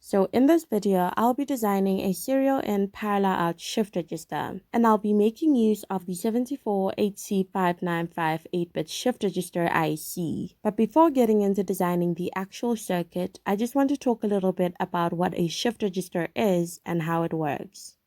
So in this video, I'll be designing a serial in parallel out shift register, and I'll be making use of the 74HC595 8-bit shift register IC. But before getting into designing the actual circuit, I just want to talk a little bit about what a shift register is and how it works.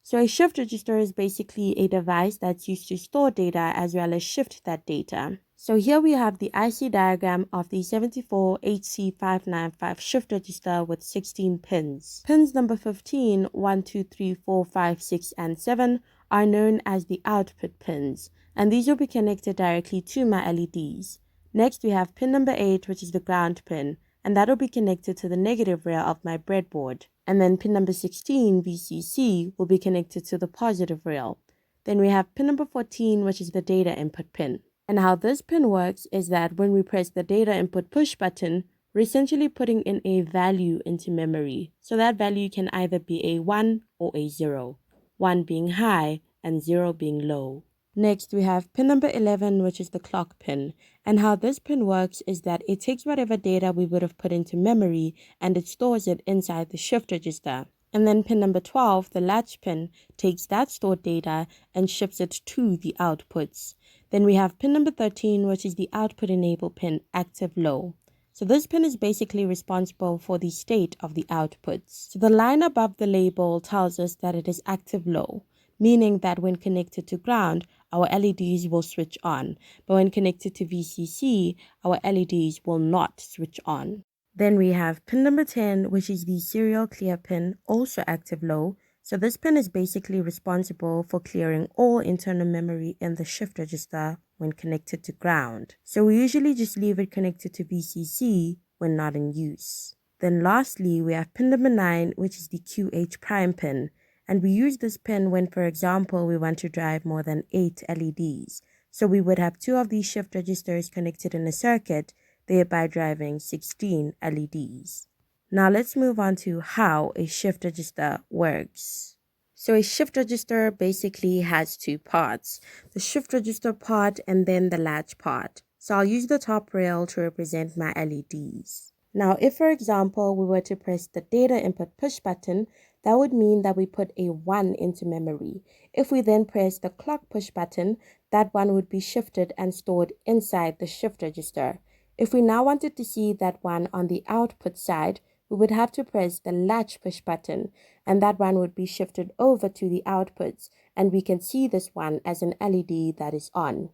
So a shift register is basically a device that's used to store data as well as shift that data. So here we have the IC diagram of the 74HC595 shift register with 16 pins. Pins number 15, 1, 2, 3, 4, 5, 6, and 7 are known as the output pins, and these will be connected directly to my LEDs. Next we have pin number 8, which is the ground pin, and that will be connected to the negative rail of my breadboard. And then pin number 16, VCC, will be connected to the positive rail. Then we have pin number 14, which is the data input pin. And how this pin works is that when we press the data input push button, we're essentially putting in a value into memory. So that value can either be a 1 or a 0, 1 being high and 0 being low. Next, we have pin number 11, which is the clock pin. And how this pin works is that it takes whatever data we would have put into memory and it stores it inside the shift register. And then pin number 12, the latch pin, takes that stored data and shifts it to the outputs. Then we have pin number 13, which is the output enable pin, active low. So this pin is basically responsible for the state of the outputs. So the line above the label tells us that it is active low, meaning that when connected to ground, our LEDs will switch on. But when connected to VCC, our LEDs will not switch on. Then we have pin number 10, which is the serial clear pin, also active low. So this pin is basically responsible for clearing all internal memory in the shift register when connected to ground. So we usually just leave it connected to VCC when not in use. Then lastly, we have pin number 9, which is the QH prime pin. And we use this pin when, for example, we want to drive more than 8 LEDs. So we would have 2 of these shift registers connected in a circuit, thereby driving 16 LEDs. Now let's move on to how a shift register works. So a shift register basically has 2 parts, the shift register part and then the latch part. So I'll use the top rail to represent my LEDs. Now if, for example, we were to press the data input push button, that would mean that we put a 1 into memory. If we then press the clock push button, that 1 would be shifted and stored inside the shift register. If we now wanted to see that 1 on the output side, we would have to press the latch push button, and that 1 would be shifted over to the outputs, and we can see this 1 as an LED that is on.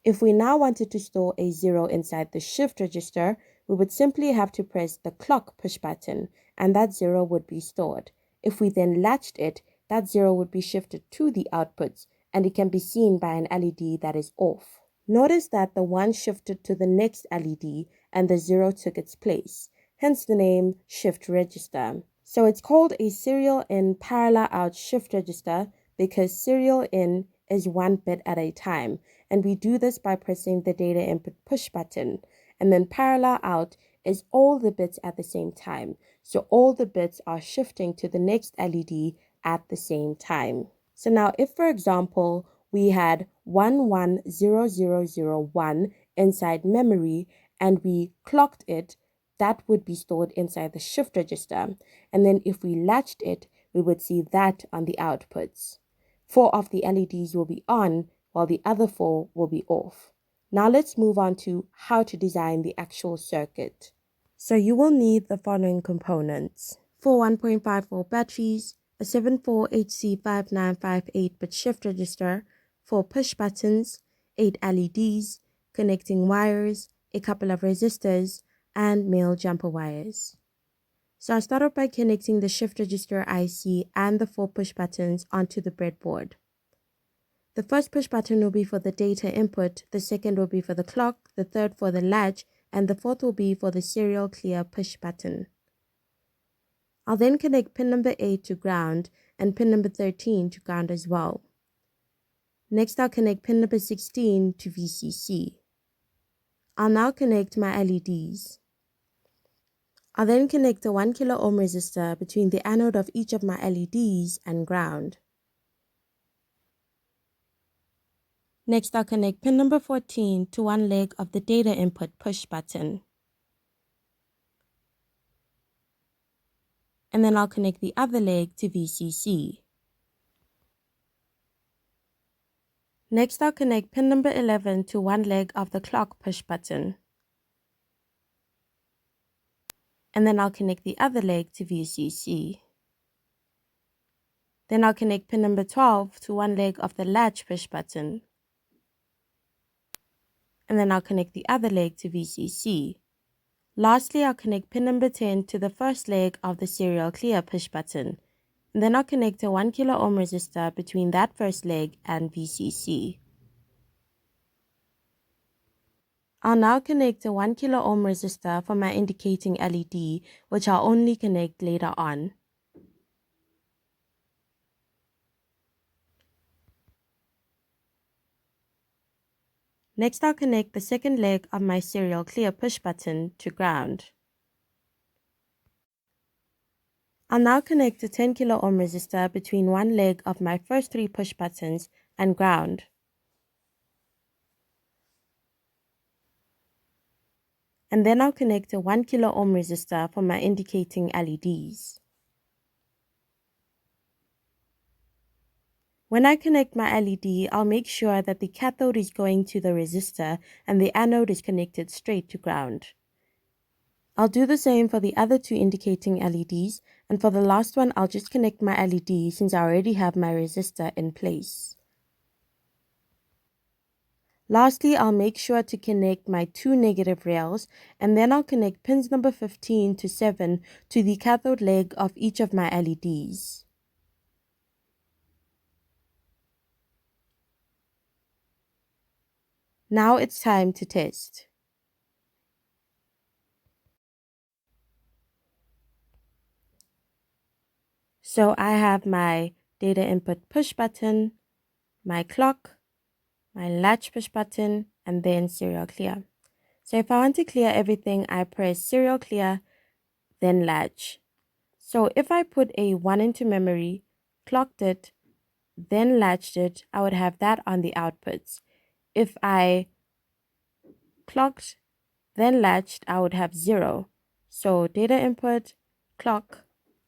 If we now wanted to store a 0 inside the shift register, we would simply have to press the clock push button, and that 0 would be stored. If we then latched it, that 0 would be shifted to the outputs, and it can be seen by an LED that is off. Notice that the 1 shifted to the next LED and the 0 took its place, hence the name shift register. So it's called a serial in parallel out shift register because serial in is 1 bit at a time, and we do this by pressing the data input push button. And then parallel out is all the bits at the same time. So all the bits are shifting to the next LED at the same time. So now if, for example, we had 110001 inside memory and we clocked it, that would be stored inside the shift register. And then if we latched it, we would see that on the outputs. 4 of the LEDs will be on while the other 4 will be off. Now let's move on to how to design the actual circuit. So you will need the following components: 4 1.5 volt batteries, a 74HC595 8-bit shift register, 4 push buttons, 8 LEDs, connecting wires, a couple of resistors, and male jumper wires. So I'll start off by connecting the shift register IC and the 4 push buttons onto the breadboard. The first push button will be for the data input, the second will be for the clock, the third for the latch, and the fourth will be for the serial clear push button. I'll then connect pin number 8 to ground and pin number 13 to ground as well. Next, I'll connect pin number 16 to VCC. I'll now connect my LEDs. I'll then connect a 1 kilo ohm resistor between the anode of each of my LEDs and ground. Next, I'll connect pin number 14 to one leg of the data input push button. and then I'll connect the other leg to VCC. Next, I'll connect pin number 11 to one leg of the clock push button. And then I'll connect the other leg to VCC. Then I'll connect pin number 12 to one leg of the latch push button. And then I'll connect the other leg to VCC. Lastly, I'll connect pin number 10 to the first leg of the serial clear push button. And then I'll connect a 1 kilo ohm resistor between that first leg and VCC. I'll now connect a 1 kilo ohm resistor for my indicating LED, which I'll only connect later on. Next, I'll connect the second leg of my serial clear push button to ground. I'll now connect a 10 kilo ohm resistor between one leg of my first three push buttons and ground. And then I'll connect a 1 kilo ohm resistor for my indicating LEDs. When I connect my LED, I'll make sure that the cathode is going to the resistor and the anode is connected straight to ground. I'll do the same for the other two indicating LEDs, and for the last one I'll just connect my LED since I already have my resistor in place. Lastly, I'll make sure to connect my two negative rails, and then I'll connect pins number 15 to 7 to the cathode leg of each of my LEDs. Now it's time to test. So I have my data input push button, my clock, my latch push button, and then serial clear. So if I want to clear everything, I press serial clear, then latch. So if I put a 1 into memory, clocked it, then latched it, I would have that on the outputs. If I clocked, then latched, I would have 0. So data input, clock,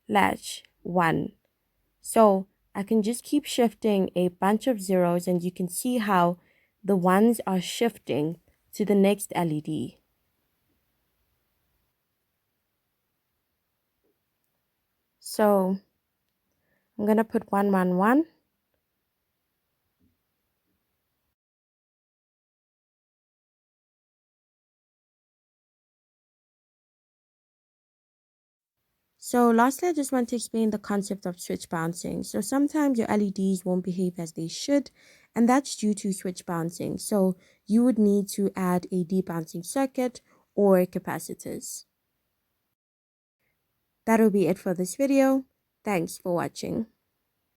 latch, 1. So I can just keep shifting a bunch of zeros, and you can see how the ones are shifting to the next LED. So I'm going to put 1, 1, 1. So lastly, I just want to explain the concept of switch bouncing. So sometimes your LEDs won't behave as they should, and that's due to switch bouncing. So you would need to add a debouncing circuit or capacitors. That'll be it for this video. Thanks for watching.